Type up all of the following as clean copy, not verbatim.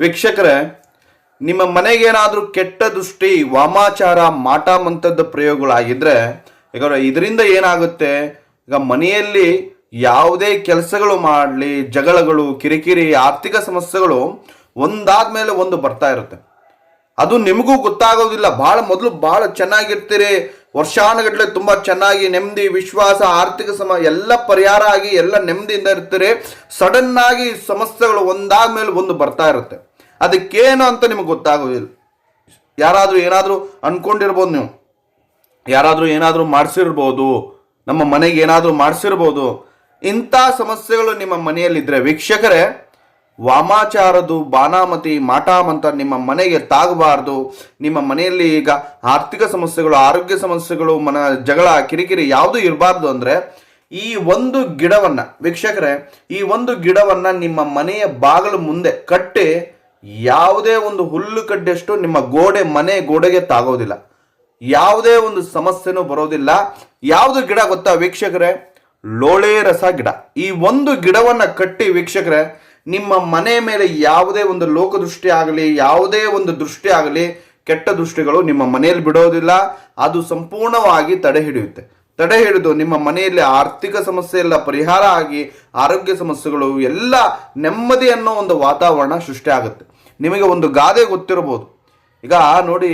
ವೀಕ್ಷಕರೇ, ನಿಮ್ಮ ಮನೆಗೇನಾದರೂ ಕೆಟ್ಟ ದೃಷ್ಟಿ, ವಾಮಾಚಾರ, ಮಾಟ ಮಂತ್ರದ ಪ್ರಯೋಗಗಳಾಗಿದ್ರೆ ಈಗ ಇದರಿಂದ ಏನಾಗುತ್ತೆ, ಈಗ ಮನೆಯಲ್ಲಿ ಯಾವುದೇ ಕೆಲಸಗಳು ಮಾಡಲಿ, ಜಗಳಗಳು, ಕಿರಿಕಿರಿ, ಆರ್ಥಿಕ ಸಮಸ್ಯೆಗಳು ಒಂದಾದ್ಮೇಲೆ ಒಂದು ಬರ್ತಾ ಇರುತ್ತೆ. ಅದು ನಿಮಗೂ ಗೊತ್ತಾಗೋದಿಲ್ಲ. ಮೊದಲು ಬಹಳ ಚೆನ್ನಾಗಿರ್ತೀರಿ, ವರ್ಷಾನುಗಟ್ಟಲೆ ತುಂಬ ಚೆನ್ನಾಗಿ ನೆಮ್ಮದಿ, ವಿಶ್ವಾಸ, ಆರ್ಥಿಕ ಎಲ್ಲ ಪರಿಹಾರ ಆಗಿ ಎಲ್ಲ ನೆಮ್ಮದಿಯಿಂದ ಇರ್ತೀರಿ. ಸಡನ್ ಆಗಿ ಸಮಸ್ಯೆಗಳು ಒಂದಾದ್ಮೇಲೆ ಒಂದು ಬರ್ತಾ ಇರುತ್ತೆ. ಅದಕ್ಕೇನು ಅಂತ ನಿಮಗೆ ಗೊತ್ತಾಗೋದಿಲ್ಲ. ಯಾರಾದರೂ ಏನಾದರೂ ಅನ್ಕೊಂಡಿರ್ಬೋದು, ನೀವು ಯಾರಾದರೂ ಏನಾದರೂ ಮಾಡಿಸಿರ್ಬೋದು, ನಮ್ಮ ಮನೆಗೆ ಏನಾದರೂ ಮಾಡಿಸಿರ್ಬೋದು. ಇಂಥ ಸಮಸ್ಯೆಗಳು ನಿಮ್ಮ ಮನೆಯಲ್ಲಿದ್ದರೆ ವೀಕ್ಷಕರೇ, ವಾಮಾಚಾರದು, ಬಾನಾಮತಿ, ಮಾಟಾಮಂತ್ರ ನಿಮ್ಮ ಮನೆಗೆ ತಾಗಬಾರ್ದು. ನಿಮ್ಮ ಮನೆಯಲ್ಲಿ ಈಗ ಆರ್ಥಿಕ ಸಮಸ್ಯೆಗಳು, ಆರೋಗ್ಯ ಸಮಸ್ಯೆಗಳು, ಜಗಳ, ಕಿರಿಕಿರಿ ಯಾವುದೂ ಇರಬಾರ್ದು ಅಂದರೆ ಈ ಒಂದು ಗಿಡವನ್ನು ವೀಕ್ಷಕರೇ, ಈ ಒಂದು ಗಿಡವನ್ನು ನಿಮ್ಮ ಮನೆಯ ಬಾಗಿಲು ಮುಂದೆ ಕಟ್ಟಿ ಯಾವುದೇ ಒಂದು ಹುಲ್ಲು ಕಡ್ಡಿಯಷ್ಟು ನಿಮ್ಮ ಮನೆ ಗೋಡೆಗೆ ತಾಗೋದಿಲ್ಲ. ಯಾವುದೇ ಒಂದು ಸಮಸ್ಯೆನೂ ಬರೋದಿಲ್ಲ. ಯಾವುದು ಗಿಡ ಗೊತ್ತಾ ವೀಕ್ಷಕರೇ? ಲೋಳೆ ರಸ ಗಿಡ. ಈ ಒಂದು ಗಿಡವನ್ನು ಕಟ್ಟಿ ವೀಕ್ಷಕರೇ, ನಿಮ್ಮ ಮನೆ ಮೇಲೆ ಯಾವುದೇ ಒಂದು ಲೋಕದೃಷ್ಟಿ ಆಗಲಿ, ಯಾವುದೇ ಒಂದು ದೃಷ್ಟಿ ಆಗಲಿ, ಕೆಟ್ಟ ದೃಷ್ಟಿಗಳು ನಿಮ್ಮ ಮನೆಯಲ್ಲಿ ಬಿಡೋದಿಲ್ಲ. ಅದು ಸಂಪೂರ್ಣವಾಗಿ ತಡೆ ಹಿಡಿದು ನಿಮ್ಮ ಮನೆಯಲ್ಲಿ ಆರ್ಥಿಕ ಸಮಸ್ಯೆ ಎಲ್ಲ ಪರಿಹಾರ ಆಗಿ, ಆರೋಗ್ಯ ಸಮಸ್ಯೆಗಳು ಎಲ್ಲ ನೆಮ್ಮದಿ ಅನ್ನೋ ಒಂದು ವಾತಾವರಣ ಸೃಷ್ಟಿ ಆಗುತ್ತೆ. ನಿಮಗೆ ಒಂದು ಗಾದೆ ಗೊತ್ತಿರಬಹುದು. ಈಗ ನೋಡಿ,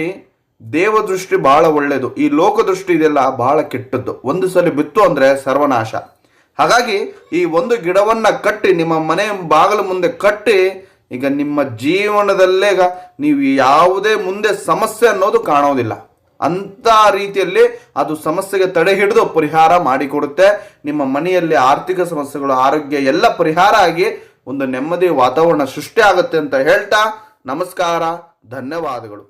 ದೇವದೃಷ್ಟಿ ಬಹಳ ಒಳ್ಳೆಯದು, ಈ ಲೋಕದೃಷ್ಟಿ ಇದೆಲ್ಲ ಬಹಳ ಕೆಟ್ಟದ್ದು. ಒಂದು ಸಲ ಬಿತ್ತು ಅಂದರೆ ಸರ್ವನಾಶ. ಹಾಗಾಗಿ ಈ ಒಂದು ಗಿಡವನ್ನು ಕಟ್ಟಿ ನಿಮ್ಮ ಮನೆ ಬಾಗಿಲು ಮುಂದೆ ಕಟ್ಟಿ, ಈಗ ನಿಮ್ಮ ಜೀವನದಲ್ಲೇ ನೀವು ಯಾವುದೇ ಮುಂದೆ ಸಮಸ್ಯೆ ಅನ್ನೋದು ಕಾಣೋದಿಲ್ಲ. ಅಂಥ ರೀತಿಯಲ್ಲಿ ಅದು ಸಮಸ್ಯೆಗೆ ತಡೆ ಹಿಡಿದು ಪರಿಹಾರ ಮಾಡಿಕೊಡುತ್ತೆ. ನಿಮ್ಮ ಮನೆಯಲ್ಲಿ ಆರ್ಥಿಕ ಸಮಸ್ಯೆಗಳು, ಆರೋಗ್ಯ ಎಲ್ಲ ಪರಿಹಾರ ಆಗಿ ಒಂದು ನೆಮ್ಮದಿ ವಾತಾವರಣ ಸೃಷ್ಟಿ ಆಗುತ್ತೆ ಅಂತ ಹೇಳ್ತಾ ನಮಸ್ಕಾರ, ಧನ್ಯವಾದಗಳು.